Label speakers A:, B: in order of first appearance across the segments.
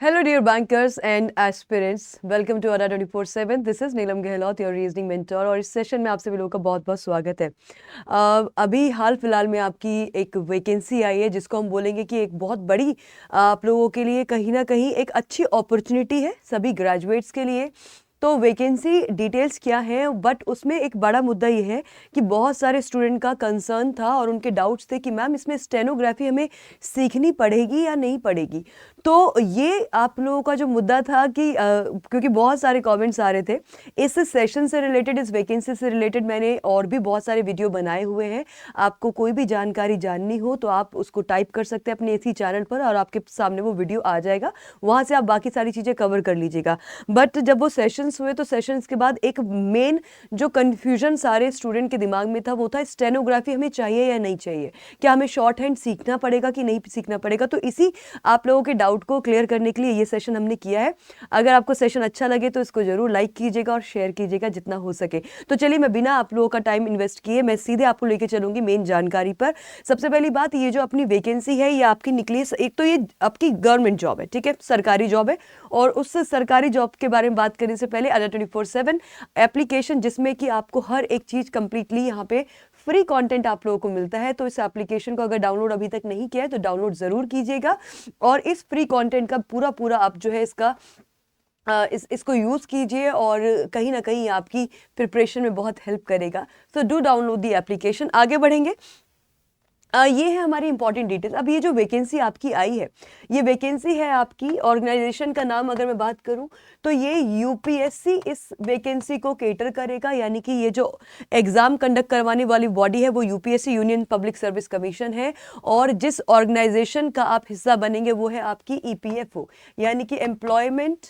A: Hello, dear bankers and aspirants. Welcome to Ada 24/7. This is Neelam Gehlot, your reasoning mentor. और इस session में आप सभी लोगों का बहुत बहुत स्वागत है। अभी हाल फिलहाल में आपकी एक वैकेंसी आई है जिसको हम बोलेंगे कि एक बहुत बड़ी आप लोगों के लिए कहीं ना कहीं एक अच्छी अपॉर्चुनिटी है सभी ग्रेजुएट्स के लिए। तो वैकेंसी डिटेल्स क्या है, बट उसमें एक बड़ा मुद्दा ये है कि बहुत सारे स्टूडेंट का कंसर्न था और उनके डाउट्स थे कि मैम इसमें स्टेनोग्राफी हमें सीखनी पड़ेगी या नहीं पड़ेगी। तो ये आप लोगों का जो मुद्दा था कि क्योंकि बहुत सारे कमेंट्स आ रहे थे इस सेशन से रिलेटेड, इस वैकेंसी से रिलेटेड, मैंने और भी बहुत सारे वीडियो बनाए हुए हैं। आपको कोई भी जानकारी जाननी हो तो आप उसको टाइप कर सकते हैं अपने इसी चैनल पर और आपके सामने वो वीडियो आ जाएगा, वहाँ से आप बाकी सारी चीज़ें कवर कर लीजिएगा। बट जब वो सेशंस हुए तो सेशंस के बाद एक मेन जो कन्फ्यूजन सारे स्टूडेंट के दिमाग में था वो था स्टेनोग्राफी हमें चाहिए या नहीं चाहिए, क्या हमें शॉर्ट हैंड सीखना पड़ेगा कि नहीं सीखना पड़ेगा। तो इसी आप लोगों के डाउट को क्लियर करने के लिए ये सेशन हमने किया है। अगर आपको सेशन अच्छा लगे तो इसको जरूर लाइक कीजिएगा और शेयर कीजिएगा जितना हो सके। तो चलिए, मैं बिना आप लोगों का टाइम इन्वेस्ट किए मैं सीधे आपको लेके चलूंगी मेन जानकारी पर। सबसे पहली बात, ये जो अपनी वैकेंसी है ये आपकी निकली, एक तो ये आपकी गवर्नमेंट जॉब है, ठीक है, सरकारी जॉब है। और उस सरकारी जॉब के बारे में बात करने से पहले Ada 24/7 एप्लीकेशन, जिसमें कि आपको हर एक चीज कंप्लीटली यहाँ पे फ्री कंटेंट आप लोगों को मिलता है। तो इस एप्लीकेशन को अगर डाउनलोड अभी तक नहीं किया है तो डाउनलोड जरूर कीजिएगा और इस फ्री कंटेंट का पूरा पूरा आप जो है इसका इसको यूज़ कीजिए और कहीं ना कहीं आपकी प्रिपरेशन में बहुत हेल्प करेगा। So do download the application. आगे बढ़ेंगे। ये है हमारी इंपॉर्टेंट डिटेल्स। अब ये जो वैकेंसी आपकी आई है, ये वैकेंसी है आपकी, ऑर्गेनाइजेशन का नाम अगर मैं बात करूं तो ये यूपीएससी इस वैकेंसी को केटर करेगा, यानी कि ये जो एग्जाम कंडक्ट करवाने वाली बॉडी है वो UPSC, union public service commission है। और जिस ऑर्गेनाइजेशन का आप हिस्सा बनेंगे वो है आपकी ईपीएफओ, यानी कि employment,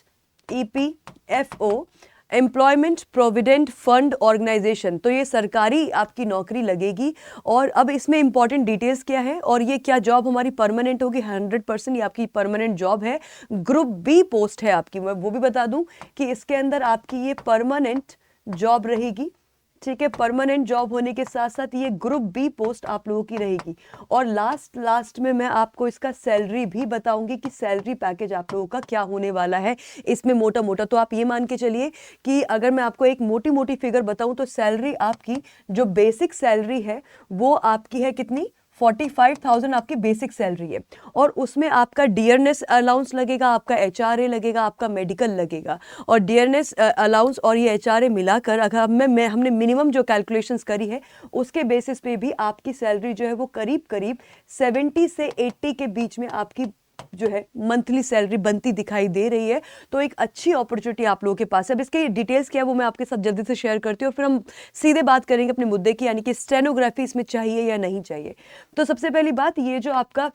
A: EPFO, employment provident fund organisation. तो ये सरकारी आपकी नौकरी लगेगी। और अब इसमें इंपॉर्टेंट डिटेल्स क्या है और ये क्या जॉब हमारी परमानेंट होगी, 100% ये आपकी परमानेंट जॉब है। ग्रुप बी पोस्ट है आपकी, मैं वो भी बता दूं कि इसके अंदर आपकी ये परमानेंट जॉब रहेगी, ठीक है। परमानेंट जॉब होने के साथ साथ ये ग्रुप बी पोस्ट आप लोगों की रहेगी। और लास्ट में मैं आपको इसका सैलरी भी बताऊंगी कि सैलरी पैकेज आप लोगों का क्या होने वाला है इसमें मोटा मोटा। तो आप ये मान के चलिए कि अगर मैं आपको एक मोटी मोटी फिगर बताऊं तो सैलरी आपकी जो बेसिक सैलरी है वो आपकी है कितनी, 45,000 आपकी बेसिक सैलरी है। और उसमें आपका डियरनेस अलाउंस लगेगा, आपका एचआरए लगेगा, आपका मेडिकल लगेगा। और डियरनेस अलाउंस और ये एचआरए मिलाकर अगर हमने मिनिमम जो कैलकुलेशंस करी है उसके बेसिस पे भी आपकी सैलरी जो है वो करीब करीब 70 से 80 के बीच में आपकी जो है मंथली सैलरी बनती दिखाई दे रही है। तो एक अच्छी अपॉर्चुनिटी आप लोगों के पास है। अब इसके डिटेल्स क्या है वो मैं आपके साथ जल्दी से शेयर करती हूँ और फिर हम सीधे बात करेंगे अपने मुद्दे की, यानी कि स्टेनोग्राफी इसमें चाहिए या नहीं चाहिए। तो सबसे पहली बात, ये जो आपका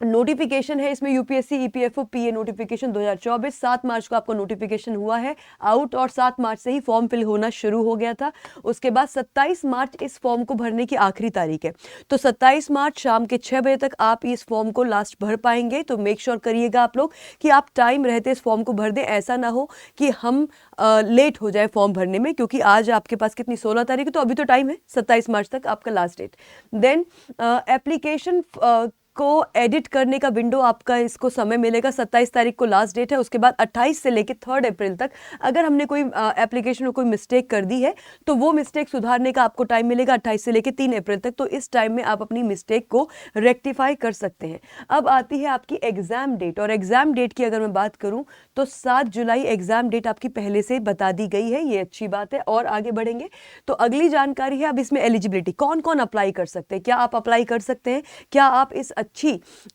A: नोटिफिकेशन है इसमें यूपीएससी ईपीएफओ पीए नोटिफिकेशन 2024, 7 मार्च को आपको नोटिफिकेशन हुआ है आउट और 7 मार्च से ही फॉर्म फिल होना शुरू हो गया था। उसके बाद 27 मार्च इस फॉर्म को भरने की आखिरी तारीख है। तो 27 मार्च शाम के 6 बजे तक आप इस फॉर्म को लास्ट भर पाएंगे। तो मेक श्योर करिएगा आप लोग कि आप टाइम रहते इस फॉर्म को भर दें। ऐसा ना हो कि हम लेट हो जाए फॉर्म भरने में, क्योंकि आज आपके पास कितनी 16 तारीख है, तो अभी तो टाइम है, 27 मार्च तक आपका लास्ट डेट। देन एप्लीकेशन को एडिट करने का विंडो आपका इसको समय मिलेगा, 27 तारीख को लास्ट डेट है। उसके बाद 28 से लेकर 3 अप्रैल तक अगर हमने कोई एप्लीकेशन में कोई मिस्टेक कर दी है तो वो मिस्टेक सुधारने का आपको टाइम मिलेगा 28 से लेकर 3 अप्रैल तक। तो इस टाइम में आप अपनी मिस्टेक को रेक्टिफाई कर सकते हैं। अब आती है आपकी एग्जाम डेट, और एग्जाम डेट की अगर मैं बात करूं तो 7 जुलाई एग्जाम डेट आपकी पहले से बता दी गई है, ये अच्छी बात है। और आगे बढ़ेंगे तो अगली जानकारी है अब इसमें एलिजिबिलिटी, कौन कौन अप्लाई कर सकते हैं, क्या आप अप्लाई कर सकते हैं, क्या आप इस अच्छी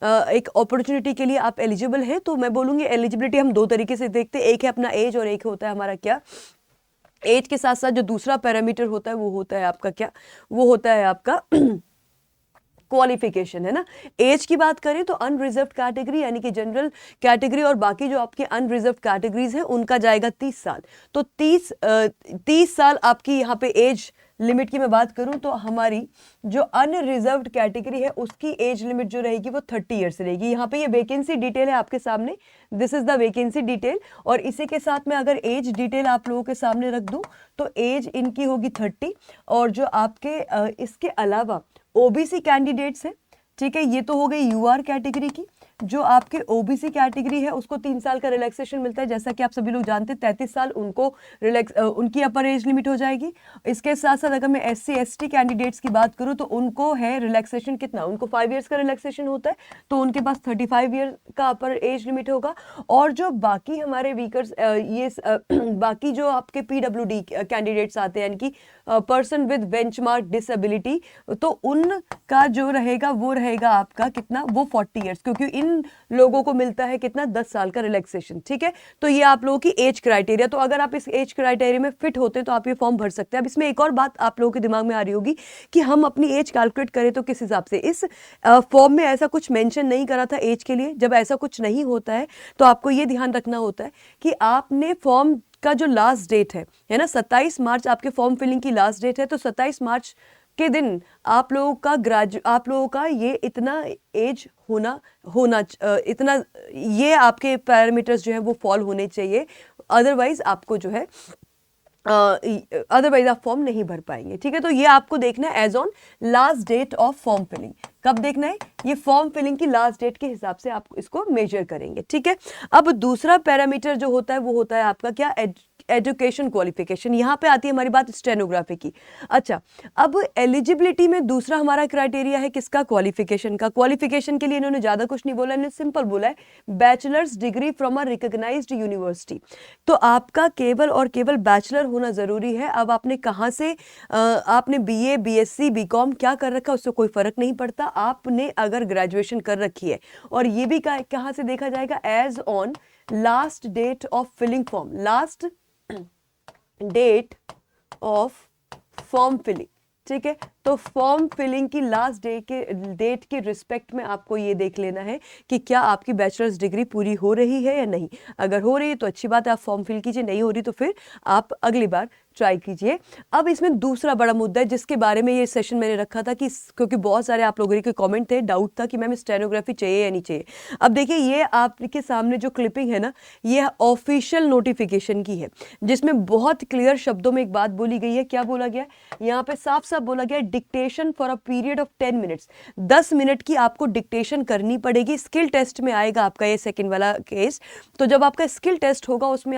A: एक अपॉर्चुनिटी के लिए आप एलिजिबल हैं। तो मैं बोलूंगी एलिजिबिलिटी हम दो तरीके से देखते हैं, एक है अपना एज और एक होता है हमारा क्या, एज के साथ साथ जो दूसरा पैरामीटर होता है वो होता है आपका क्या, वो होता है आपका क्वालिफिकेशन, है ना। एज की बात करें तो अनरिजर्व कैटेगरी यानी कि जनरल कैटेगरी और बाकी जो आपके अनरिजर्व कैटेगरीज हैं उनका जाएगा 30 साल। तो 30 साल आपकी यहाँ पे एज लिमिट की मैं बात करूं तो हमारी जो अनरिजर्व्ड कैटेगरी है उसकी एज लिमिट जो रहेगी वो 30 ईयर्स रहेगी। यहाँ पे ये वैकेंसी डिटेल है आपके सामने, this is the vacancy detail. और इसी के साथ में अगर एज डिटेल आप लोगों के सामने रख दूं तो एज इनकी होगी 30। और जो आपके इसके अलावा ओबीसी कैंडिडेट्स हैं ठीक है, ये तो हो गई यूआर कैटेगरी की। जो आपके ओबीसी कैटेगरी है उसको 3 साल का रिलैक्सेशन मिलता है, जैसा कि आप सभी लोग जानते हैं 33 साल उनको उनकी अपर एज लिमिट हो जाएगी। इसके साथ साथ अगर मैं एससी एसटी कैंडिडेट्स की बात करूं तो उनको है रिलैक्सेशन कितना, उनको 5 इयर्स का रिलैक्सेशन होता है, तो उनके पास 35 ईयर का अपर एज लिमिट होगा। और जो बाकी हमारे वीकर्स बाकी जो आपके पीडब्ल्यूडी कैंडिडेट्स आते हैं, यानी कि पर्सन विद बेंचमार्क डिसेबिलिटी, तो उनका जो रहेगा वो रहेगा आपका कितना, वो 40 इयर्स, क्योंकि इन लोगों को मिलता है कितना, 10 साल का रिलैक्सेशन। ठीक है, तो ये आप लोगों की एज क्राइटेरिया, तो अगर आप इस एज क्राइटेरिया में फिट होते हैं तो आप ये फॉर्म भर सकते हैं। अब इसमें एक और बात आप लोगों के दिमाग में आ रही होगी कि हम अपनी एज कैलकुलेट करें तो किस हिसाब से। इस फॉर्म में ऐसा कुछ मेंशन नहीं करा था एज के लिए। जब ऐसा कुछ नहीं होता है तो आपको ये ध्यान रखना होता है कि आपने फॉर्म का जो लास्ट डेट है ना, 27 मार्च आपके फॉर्म फिलिंग की लास्ट डेट है, तो 27 मार्च के दिन आप लोगों का ये इतना एज होना इतना, ये आपके पैरामीटर्स जो है वो फॉल होने चाहिए, अदरवाइज आपको जो है अदरवाइज आप फॉर्म नहीं भर पाएंगे। ठीक है, तो ये आपको देखना है as on last date of form filling. कब देखना है, ये फॉर्म फिलिंग की लास्ट डेट के हिसाब से आप इसको मेजर करेंगे। ठीक है, अब दूसरा पैरामीटर जो होता है वो होता है आपका क्या, एजुकेशन क्वालिफिकेशन। यहाँ पे आती है हमारी बात स्टेनोग्राफी की। अच्छा, अब एलिजिबिलिटी में दूसरा हमारा क्राइटेरिया है किसका, क्वालिफिकेशन का। क्वालिफिकेशन के लिए इन्होंने ज्यादा कुछ नहीं बोला, इन्होंने सिंपल बोला है bachelor's degree from a recognised university. तो आपका केवल और केवल बैचलर होना जरूरी है। अब आपने कहाँ से आपने बीए बीएससी बीकॉम क्या कर रखा है उससे कोई फर्क नहीं पड़ता। आपने अगर ग्रेजुएशन कर रखी है, और ये भी कहाँ से देखा जाएगा, as on last date of filling form, last date of form filling. ठीक है, तो फॉर्म फिलिंग की लास्ट डेट के रिस्पेक्ट में आपको ये देख लेना है कि क्या आपकी बैचलर्स डिग्री पूरी हो रही है या नहीं। अगर हो रही है तो अच्छी बात है, आप फॉर्म फिल कीजिए, नहीं हो रही तो फिर आप अगली बार ट्राई कीजिए। अब इसमें दूसरा बड़ा मुद्दा है जिसके बारे में ये सेशन मैंने रखा था कि क्योंकि बहुत सारे आप लोगों के कमेंट थे, डाउट था कि मैम स्टेनोग्राफी चाहिए या नहीं चाहिए। अब देखिए, ये आपके सामने जो क्लिपिंग है ना, ये ऑफिशियल नोटिफिकेशन की है, जिसमें बहुत क्लियर शब्दों में एक बात बोली गई है। क्या बोला गया, यहाँ पे साफ साफ बोला गया, dictation for a period of 10 minutes, 10 minute की आपको डिक्टेशन करनी पड़ेगी। स्किल टेस्ट में आएगा आपका ये सेकंड वाला केस। तो जब आपका स्किल टेस्ट होगा उसमें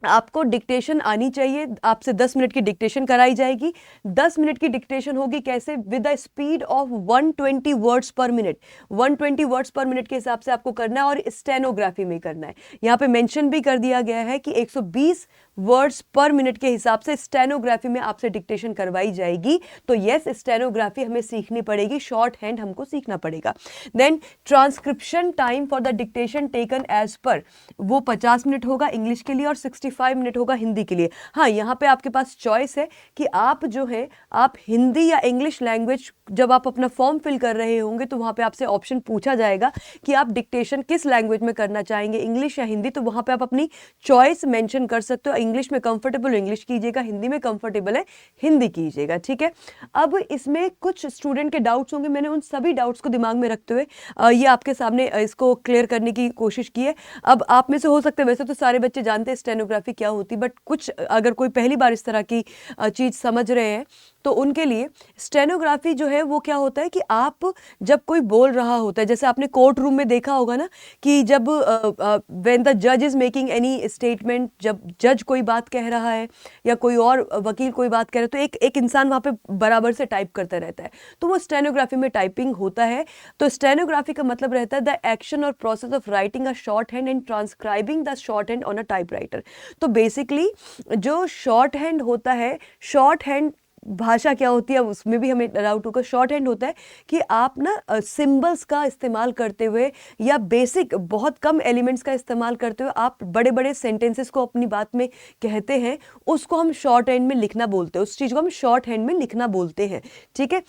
A: आपको डिक्टेशन आनी चाहिए, आपसे 10 मिनट की डिक्टेशन कराई जाएगी। 10 मिनट की डिक्टेशन होगी कैसे, with the speed of 120 words पर मिनट। 120 वर्ड्स पर मिनट के हिसाब से आपको करना है, और स्टेनोग्राफी में करना है। यहाँ पे मेंशन भी कर दिया गया है कि 120 वर्ड्स पर मिनट के हिसाब से स्टेनोग्राफी में आपसे डिक्टेशन करवाई जाएगी। तो यस, स्टेनोग्राफी हमें सीखनी पड़ेगी, शॉर्ट हैंड हमको सीखना पड़ेगा। Then transcription time for the dictation taken as per, वो 50 मिनट होगा इंग्लिश के लिए और 65 मिनट होगा हिंदी के लिए। हाँ, यहाँ पे आपके पास चॉइस है कि आप जो है आप हिंदी या इंग्लिश लैंग्वेज, जब आप अपना फॉर्म फिल कर रहे होंगे तो वहाँ पे आपसे ऑप्शन पूछा जाएगा कि आप डिक्टेशन किस लैंग्वेज में करना चाहेंगे, इंग्लिश या हिंदी। तो वहाँ पे आप अपनी चॉइस मेंशन कर सकते हो। इंग्लिश में कंफर्टेबल इंग्लिश कीजिएगा, हिंदी में कंफर्टेबल है हिंदी कीजिएगा। ठीक है, अब इसमें कुछ स्टूडेंट के डाउट्स होंगे, मैंने उन सभी डाउट्स को दिमाग में रखते हुए ये आपके सामने इसको क्लियर करने की कोशिश की है। अब आप में से हो सकते हैं, वैसे तो सारे बच्चे जानते हैं स्टेनोग्राफी क्या होती, बट कुछ अगर कोई पहली बार इस तरह की चीज़ समझ रहे हैं तो उनके लिए स्टेनोग्राफी जो है वो क्या होता है कि आप जब कोई बोल रहा होता है, जैसे आपने कोर्ट रूम में देखा होगा ना कि जब व्हेन द जज इज मेकिंग एनी स्टेटमेंट, जब जज कोई बात कह रहा है या कोई और वकील कोई बात कह रहा है तो एक इंसान वहाँ पे बराबर से टाइप करता रहता है, तो वो स्टेनोग्राफी में टाइपिंग होता है। तो स्टेनोग्राफी का मतलब रहता है द एक्शन और process of writing a shorthand and transcribing the shorthand on a typewriter. तो बेसिकली जो शॉर्ट हैंड होता है, शॉर्ट हैंड भाषा क्या होती है उसमें भी हमें डाउट होगा। शॉर्ट हैंड होता है कि आप ना सिंबल्स का इस्तेमाल करते हुए या बेसिक बहुत कम एलिमेंट्स का इस्तेमाल करते हुए आप बड़े बड़े सेंटेंसेस को अपनी बात में कहते हैं, उसको हम शॉर्ट हैंड में लिखना बोलते हैं, उस चीज़ को हम शॉर्ट हैंड में लिखना बोलते हैं। ठीक है,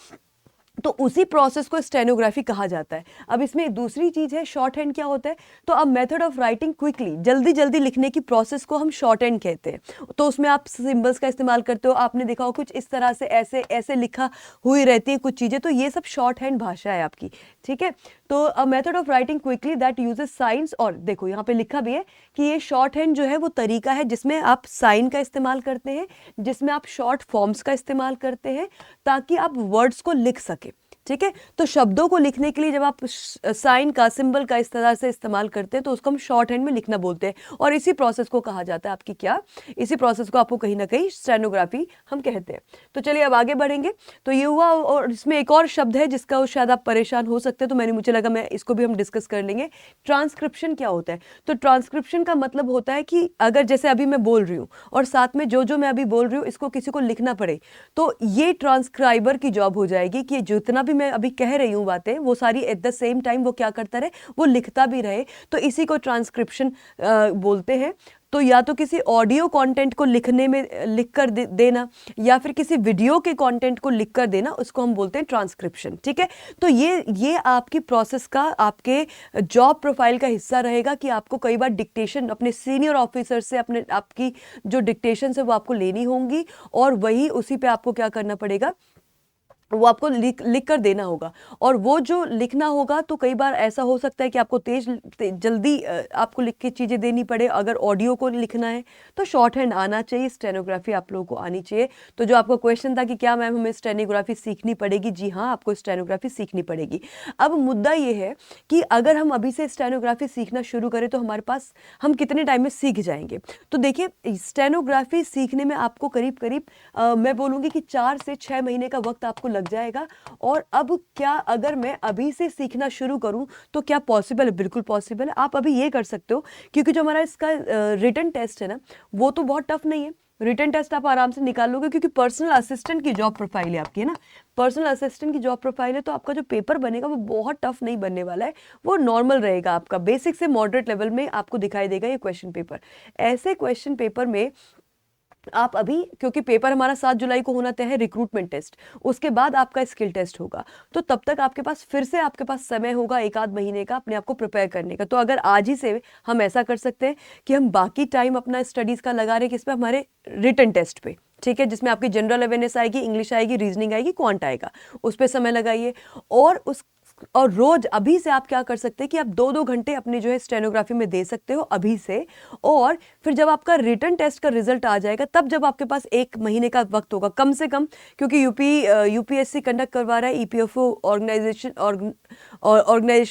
A: तो उसी प्रोसेस को स्टेनोग्राफी कहा जाता है। अब इसमें दूसरी चीज़ है शॉर्ट हैंड क्या होता है, तो अब मेथड ऑफ राइटिंग क्विकली, जल्दी जल्दी लिखने की प्रोसेस को हम शॉर्ट हैंड कहते हैं। तो उसमें आप सिंबल्स का इस्तेमाल करते हो, आपने देखा हो कुछ इस तरह से ऐसे ऐसे लिखा हुई रहती है कुछ चीज़ें, तो ये सब शॉर्ट हैंड भाषा है आपकी। ठीक है, तो a method of writing quickly that uses science, और देखो यहाँ पे लिखा भी है कि ये शॉर्ट हैंड जो है वो तरीका है जिसमें आप साइन का इस्तेमाल करते हैं, जिसमें आप शॉर्ट फॉर्म्स का इस्तेमाल करते हैं ताकि आप वर्ड्स को लिख सके। ठीक है। तो शब्दों को लिखने के लिए जब आप साइन का, सिंबल का इस तरह से इस्तेमाल करते हैं तो उसको हम शॉर्ट हैंड में लिखना बोलते हैं, और इसी प्रोसेस को कहा जाता है आपकी क्या, इसी प्रोसेस को आपको कहीं ना कहीं स्टेनोग्राफी हम कहते हैं। तो चलिए अब आगे बढ़ेंगे। तो ये हुआ, और इसमें एक और शब्द है जिसका शायद आप परेशान हो सकते हैं, तो मुझे लगा मैं इसको भी हम डिस्कस कर लेंगे। ट्रांसक्रिप्शन क्या होता है? तो ट्रांसक्रिप्शन का मतलब होता है कि अगर जैसे अभी मैं बोल रही हूँ और साथ में जो मैं अभी बोल रही हूँ इसको किसी को लिखना पड़े, तो ये ट्रांसक्राइबर की जॉब हो जाएगी कि जितना भी मैं अभी कह रही हूँ बातें वो सारी एट द सेम टाइम वो क्या करता रहे, वो लिखता भी रहे। तो इसी को ट्रांसक्रिप्शन बोलते हैं। तो या तो किसी ऑडियो कंटेंट को लिखने में लिख कर देना, या फिर किसी वीडियो के कंटेंट को लिख कर देना, उसको हम बोलते हैं ट्रांसक्रिप्शन। ठीक है। तो ये आपकी प्रोसेस का, आपके जॉब प्रोफाइल का हिस्सा रहेगा कि आपको कई बार डिक्टेशन अपने सीनियर ऑफिसर से अपने आपकी जो डिक्टेशन है वो आपको लेनी होंगी, और वही उसी पे आपको क्या करना पड़ेगा, वो आपको लिख कर देना होगा। और वो जो लिखना होगा तो कई बार ऐसा हो सकता है कि आपको जल्दी आपको लिख के चीज़ें देनी पड़े। अगर ऑडियो को लिखना है तो शॉर्ट हैंड आना चाहिए, स्टेनोग्राफी आप लोगों को आनी चाहिए। तो जो आपका क्वेश्चन था कि क्या मैम हमें स्टेनोग्राफी सीखनी पड़ेगी, जी हाँ, आपको स्टेनोग्राफी सीखनी पड़ेगी। अब मुद्दा ये है कि अगर हम अभी से स्टेनोग्राफी सीखना शुरू करें तो हमारे पास हम कितने टाइम में सीख जाएंगे? तो देखिए, स्टेनोग्राफी सीखने में आपको करीब करीब मैं बोलूँगी कि 4 से 6 महीने का वक्त आपको लग जाएगा। और अब क्या, अगर मैं अभी से सीखना शुरू करूं तो क्या पॉसिबल है? बिल्कुल पॉसिबल है। आप अभी ये कर सकते हो, क्योंकि जो हमारा इसका रिटन टेस्ट है ना, वो तो बहुत टफ नहीं है। रिटन टेस्ट आप आराम से निकाल लोगे, क्योंकि पर्सनल असिस्टेंट की जॉब प्रोफाइल है आपकी, है ना। पर्सनल असिस्टेंट की जॉब प्रोफाइल है, तो आपका जो पेपर बनेगा वो बहुत टफ नहीं बनने वाला है, वो नॉर्मल रहेगा। आपका बेसिक से मॉडरेट लेवल में आपको दिखाई देगा ये क्वेश्चन पेपर। ऐसे क्वेश्चन पेपर में आप अभी, क्योंकि पेपर हमारा 7 जुलाई को होना तय है, रिक्रूटमेंट टेस्ट, उसके बाद आपका स्किल टेस्ट होगा, तो तब तक आपके पास फिर से आपके पास समय होगा 1 आध महीने का अपने आप को प्रिपेयर करने का। तो अगर आज ही से हम ऐसा कर सकते हैं कि हम बाकी टाइम अपना स्टडीज़ का लगा रहे किस पे, हमारे रिटन टेस्ट पे, ठीक है, जिसमें आपकी जनरल अवेयरनेस आएगी, इंग्लिश आएगी, रीजनिंग आएगी, क्वांट आएगा, उस पर समय लगाइए। और रोज अभी से आप क्या कर सकते हैं कि आप 2-2 घंटे अपने जो है स्टेनोग्राफी में दे सकते हो अभी से। और फिर जब आपका रिटन टेस्ट का रिजल्ट आ जाएगा, तब जब आपके पास 1 महीने का वक्त होगा कम से कम, क्योंकि यूपीएससी कंडक्ट करवा रहा है, ईपीएफओ ऑर्गेनाइजेशन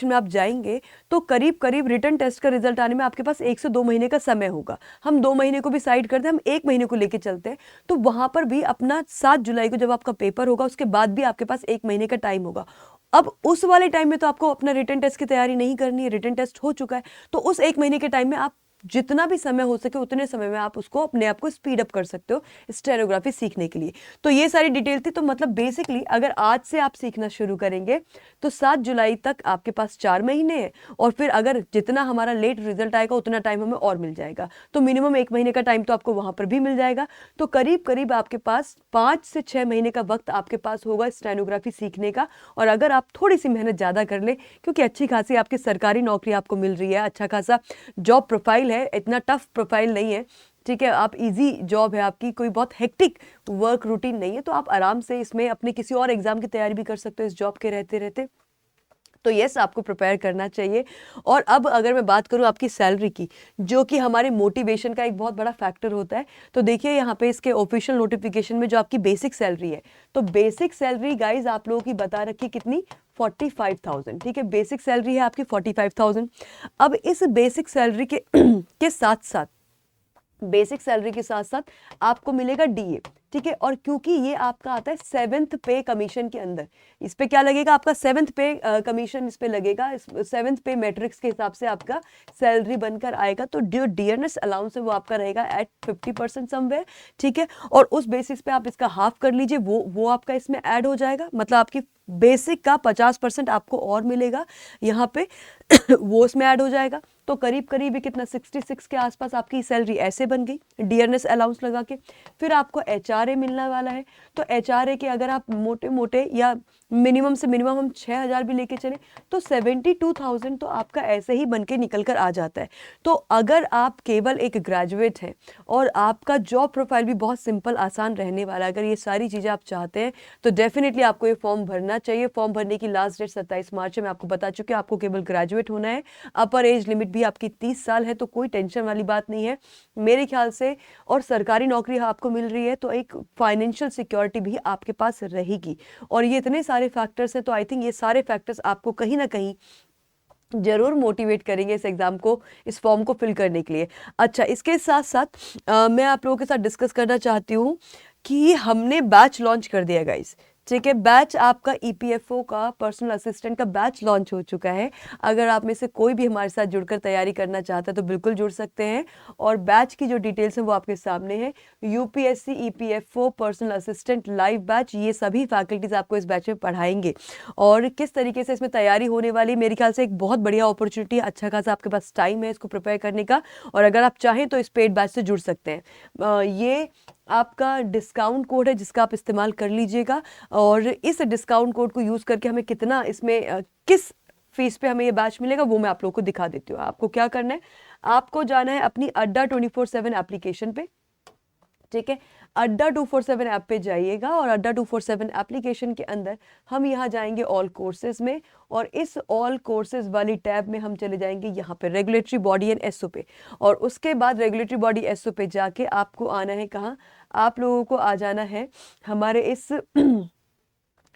A: में आप जाएंगे तो करीब करीब रिटन टेस्ट का रिजल्ट आने में आपके पास 1 से 2 महीने का समय होगा। हम 2 महीने को भी साइड करते हैं, हम 1 महीने को लेके चलते हैं। तो वहां पर भी अपना 7 जुलाई को जब आपका पेपर होगा उसके बाद भी आपके पास 1 महीने का टाइम होगा। अब उस वाले टाइम में तो आपको अपना रिटन टेस्ट की तैयारी नहीं करनी है, रिटन टेस्ट हो चुका है। तो उस 1 महीने के टाइम में आप जितना भी समय हो सके उतने समय में आप उसको अपने आप को स्पीड अप कर सकते हो स्टेनोग्राफी सीखने के लिए। तो ये सारी डिटेल थी। तो मतलब बेसिकली अगर आज से आप सीखना शुरू करेंगे तो 7 जुलाई तक आपके पास 4 महीने हैं, और फिर अगर जितना हमारा लेट रिजल्ट आएगा उतना टाइम हमें और मिल जाएगा, तो मिनिमम 1 महीने का टाइम तो आपको वहां पर भी मिल जाएगा। तो करीब करीब आपके पास 5 से 6 महीने का वक्त आपके पास होगा स्टेनोग्राफी सीखने का। और अगर आप थोड़ी सी मेहनत ज़्यादा कर ले, क्योंकि अच्छी खासी आपकी सरकारी नौकरी आपको मिल रही है, अच्छा खासा जॉब प्रोफाइल है, इतना टफ प्रोफाइल नहीं है, ठीक है, आप इजी जॉब है आपकी, कोई बहुत हेक्टिक वर्क रूटीन नहीं है, तो आप आराम से इसमें अपने किसी और एग्जाम की तैयारी भी कर सकते हो इस जॉब के रहते रहते। तो यस, आपको प्रिपेयर करना चाहिए। और अब अगर मैं बात करूं आपकी सैलरी की, जो कि हमारे मोटिवेशन का एक बहुत बड़ा फैक्टर होता है, तो देखिए यहाँ पे इसके ऑफिशियल नोटिफिकेशन में जो आपकी बेसिक सैलरी है, तो बेसिक सैलरी गाइज आप लोगों की बता रखी कितनी, 45,000। ठीक है, बेसिक सैलरी है आपकी 45,000। अब इस बेसिक सैलरी के के साथ साथ, बेसिक सैलरी के साथ साथ आपको मिलेगा डीए। ठीक है, और क्योंकि ये आपका आता है 7th पे कमीशन के अंदर, इस पे क्या लगेगा, आपका 7th पे कमीशन इस पे लगेगा, 7th पे मैट्रिक्स के हिसाब से आपका सैलरी बनकर आएगा। तो जो डियरनेस अलाउंस है वो आपका रहेगा एट 50% समवेयर। ठीक है, और उस बेसिस पे आप इसका हाफ कर लीजिए, वो आपका इसमें ऐड हो जाएगा, मतलब आपकी बेसिक का 50% आपको और मिलेगा यहाँ पे वो इसमें ऐड हो जाएगा। तो करीब करीब कितना, 66 के आसपास आपकी सैलरी ऐसे बन गई डियरनेस अलाउंस लगा के। फिर आपको एचआरए मिलने वाला है, तो एचआरए के अगर आप मोटे मोटे या मिनिमम से मिनिमम हम 6,000 भी लेके चले तो 72,000 तो आपका ऐसे ही बन के निकल कर आ जाता है। तो अगर आप केवल एक ग्रेजुएट हैं और आपका जॉब प्रोफाइल भी बहुत सिंपल आसान रहने वाला है, अगर ये सारी चीज़ें आप चाहते हैं तो डेफिनेटली आपको ये फॉर्म भरना चाहिए। फॉर्म भरने की लास्ट डेट 27 मार्च है, मैं आपको बता चुकी हूँ। आपको केवल ग्रेजुएट होना है, अपर एज लिमिट भी आपकी 30 साल है, तो कोई टेंशन वाली बात नहीं है मेरे ख्याल से। और सरकारी नौकरी आपको मिल रही है तो एक फाइनेंशियल सिक्योरिटी भी आपके पास रहेगी। और ये इतने सारे फैक्टर्स हैं, तो आई थिंक ये सारे फैक्टर्स आपको कहीं ना कहीं जरूर मोटिवेट करेंगे इस एग्ज़ाम को, इस फॉर्म को फिल करने के लिए। अच्छा, इसके साथ साथ मैं आप लोगों के साथ डिस्कस करना चाहती हूँ कि हमने बैच लॉन्च कर दिया गाइस। ठीक है, बैच आपका ईपीएफओ का पर्सनल असिस्टेंट का बैच लॉन्च हो चुका है। अगर आप में से कोई भी हमारे साथ जुड़कर तैयारी करना चाहता है तो बिल्कुल जुड़ सकते हैं। और बैच की जो डिटेल्स हैं वो आपके सामने है। UPSC EPFO personal assistant live batch, ये सभी फैकल्टीज आपको इस बैच में पढ़ाएंगे। और किस तरीके से इसमें तैयारी होने वाली, मेरे ख्याल से एक बहुत बढ़िया अपॉर्चुनिटी है। अच्छा खासा आपके पास टाइम है इसको प्रिपेयर करने का, और अगर आप चाहें तो इस पेड बैच से जुड़ सकते हैं। ये आपका डिस्काउंट कोड है जिसका आप इस्तेमाल कर लीजिएगा। और इस डिस्काउंट कोड को यूज़ करके हमें कितना इसमें किस फीस पे हमें ये बैच मिलेगा वो मैं आप लोगों को दिखा देती हूँ। आपको क्या करना है, आपको जाना है अपनी अड्डा 24/7 एप्लीकेशन पे। ठीक है, अड्डा 247 ऐप पे जाइएगा और अड्डा 247 एप्लीकेशन के अंदर हम यहाँ जाएंगे ऑल कोर्सेज में, और इस ऑल कोर्सेज वाली टैब में हम चले जाएंगे यहाँ पे रेगुलेटरी बॉडी एंड एसओ पे। और उसके बाद रेगुलेटरी बॉडी एसओ पे जाके आपको आना है कहाँ, आप लोगों को आ जाना है हमारे इस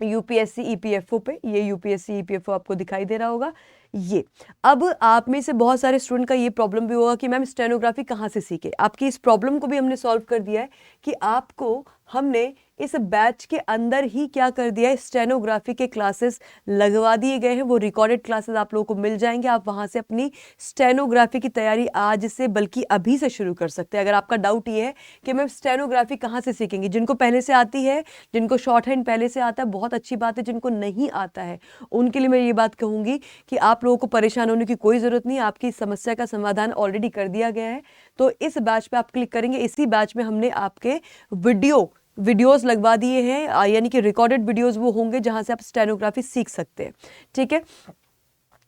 A: यूपीएससी ईपीएफओ पे। ये यूपीएससी ईपीएफओ आपको दिखाई दे रहा होगा ये। अब आप में से बहुत सारे स्टूडेंट का ये प्रॉब्लम भी होगा कि मैम स्टेनोग्राफी कहाँ से सीखे। आपकी इस प्रॉब्लम को भी हमने सॉल्व कर दिया है कि आपको हमने इस बैच के अंदर ही क्या कर दिया है, स्टेनोग्राफी के क्लासेस लगवा दिए गए हैं। वो रिकॉर्डेड क्लासेस आप लोगों को मिल जाएंगे, आप वहां से अपनी स्टेनोग्राफी की तैयारी आज से बल्कि अभी से शुरू कर सकते हैं। अगर आपका डाउट ये है कि मैम स्टेनोग्राफी कहाँ से सीखेंगे, जिनको पहले से आती है, जिनको शॉर्ट हैंड पहले से आता है बहुत अच्छी बात है, जिनको नहीं आता है उनके लिए मैं ये बात कहूँगी कि आप लोगों को परेशान होने की कोई ज़रूरत नहीं, आपकी समस्या का समाधान ऑलरेडी कर दिया गया है। तो इस बैच पे आप क्लिक करेंगे, इसी बैच में हमने आपके वीडियोस लगवा दिए हैं, यानी कि रिकॉर्डेड वीडियोस वो होंगे जहां से आप स्टेनोग्राफी सीख सकते हैं। ठीक है,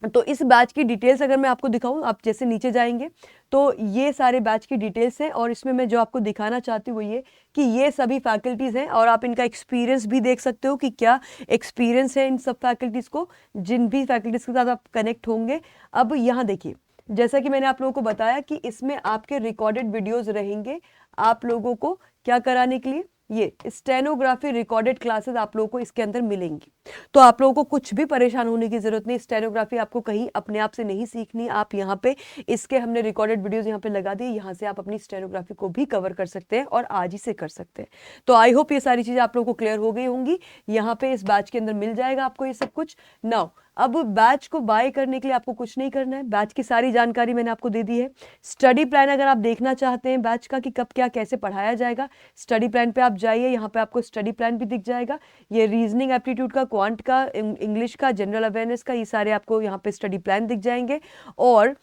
A: तो इस बैच की डिटेल्स अगर मैं आपको दिखाऊं, आप जैसे नीचे जाएंगे तो ये सारे बैच की डिटेल्स हैं, और इसमें मैं जो आपको दिखाना चाहती हूँ वो ये कि ये सभी फैकल्टीज़ हैं, और आप इनका एक्सपीरियंस भी देख सकते हो कि क्या एक्सपीरियंस है इन सब फैकल्टीज़ को, जिन भी फैकल्टीज़ के साथ आप कनेक्ट होंगे। अब यहाँ देखिए, जैसा कि मैंने आप लोगों को बताया कि इसमें आपके रिकॉर्डेड वीडियोज़ रहेंगे आप लोगों को क्या कराने के लिए, ये स्टेनोग्राफी रिकॉर्डेड क्लासेस आप लोगों को इसके अंदर मिलेंगी। तो आप लोगों को कुछ भी परेशान होने की जरूरत नहीं, स्टेनोग्राफी आपको कहीं अपने आप से नहीं सीखनी। आप यहाँ पे इसके हमने रिकॉर्डेड वीडियोस यहाँ पे लगा दी, यहाँ से आप अपनी स्टेनोग्राफी को भी कवर कर सकते हैं और आज ही से कर सकते हैं। तो आई होप ये सारी चीजें आप लोगों को क्लियर हो गई होंगी। यहाँ पे इस बैच के अंदर मिल जाएगा आपको ये सब कुछ। नाउ अब बैच को बाय करने के लिए आपको कुछ नहीं करना है, बैच की सारी जानकारी मैंने आपको दे दी है। स्टडी प्लान अगर आप देखना चाहते हैं बैच का कि कब क्या कैसे पढ़ाया जाएगा, स्टडी प्लान पे आप जाइए, यहाँ पे आपको स्टडी प्लान भी दिख जाएगा। ये रीजनिंग एप्टीट्यूड का, क्वांट का, इंग्लिश का, जनरल अवेयरनेस का, ये सारे आपको यहाँ पे स्टडी प्लान दिख जाएंगे। और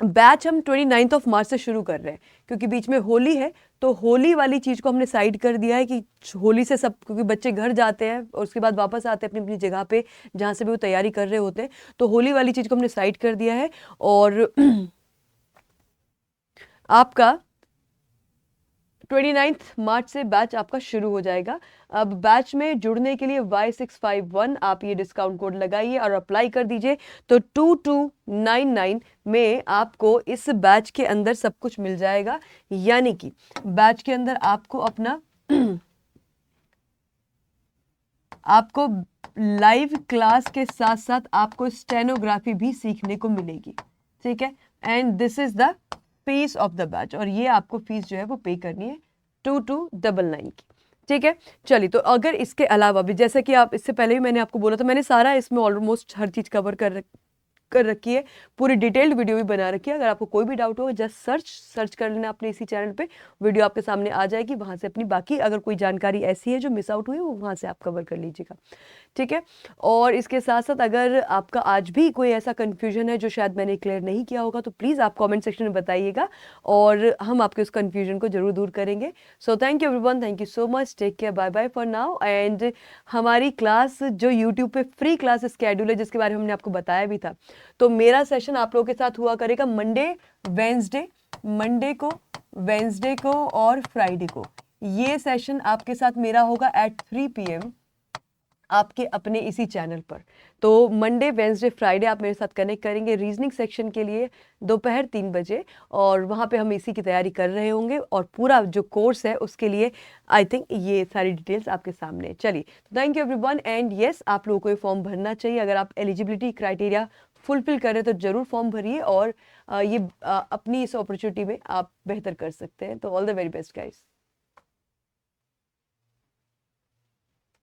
A: बैच हम 29 मार्च से शुरू कर रहे हैं क्योंकि बीच में होली है, तो होली वाली चीज़ को हमने साइड कर दिया है कि होली से सब, क्योंकि बच्चे घर जाते हैं और उसके बाद वापस आते हैं अपनी अपनी जगह पे जहाँ से भी वो तैयारी कर रहे होते हैं, तो होली वाली चीज़ को हमने साइड कर दिया है। और आपका 29 मार्च से बैच आपका शुरू हो जाएगा। अब बैच में जुड़ने के लिए Y651 आप ये डिस्काउंट कोड लगाइए और अप्लाई कर दीजिए, तो 2299 में आपको इस बैच के अंदर सब कुछ मिल जाएगा। यानी कि बैच के अंदर आपको अपना आपको लाइव क्लास के साथ साथ आपको स्टेनोग्राफी भी सीखने को मिलेगी। ठीक है, and this is the fees of the batch, और ये आपको फीस जो है वो पे करनी है 2299 की। ठीक है, चलिए, तो अगर इसके अलावा भी, जैसे कि आप इससे पहले भी मैंने आपको बोला था, मैंने सारा इसमें ऑलमोस्ट हर चीज़ कवर कर रखी है, पूरी डिटेल्ड वीडियो भी बना रखी है। अगर आपको कोई भी डाउट हो जस्ट सर्च कर लेना अपने इसी चैनल पे, वीडियो आपके सामने आ जाएगी, वहां से अपनी बाकी अगर कोई जानकारी ऐसी है जो मिस आउट हुई है वो वहां से आप कवर कर लीजिएगा। ठीक है, और इसके साथ साथ अगर आपका आज भी कोई ऐसा कन्फ्यूजन है जो शायद मैंने क्लियर नहीं किया होगा तो प्लीज़ आप कॉमेंट सेक्शन में बताइएगा और हम आपके उस कन्फ्यूजन को जरूर दूर करेंगे। So thank you everyone, thank you so much, take care, bye bye for now. And हमारी क्लास जो यूट्यूब पे फ्री क्लास स्केड्यूल है जिसके बारे में हमने आपको बताया भी था, तो मेरा सेशन आप लोगों के साथ हुआ करेगा मंडे को और फ्राइडे को। ये सेशन आपके साथ मेरा होगा एट 3 PM आपके अपने इसी चैनल पर। तो मंडे, वेडनेसडे, फ्राइडे आप मेरे साथ कनेक्ट करेंगे रीजनिंग सेक्शन के लिए दोपहर 3 बजे, और वहाँ पे हम इसी की तैयारी कर रहे होंगे, और पूरा जो कोर्स है उसके लिए आई थिंक ये सारी डिटेल्स आपके सामने है। चलिए, thank you everyone, and yes, आप लोगों को ये फॉर्म भरना चाहिए। अगर आप एलिजिबिलिटी क्राइटेरिया फुलफिल कर रहे हैं तो ज़रूर फॉर्म भरिए, और अपनी इस अपॉर्चुनिटी में आप बेहतर कर सकते हैं। तो all the very best guys.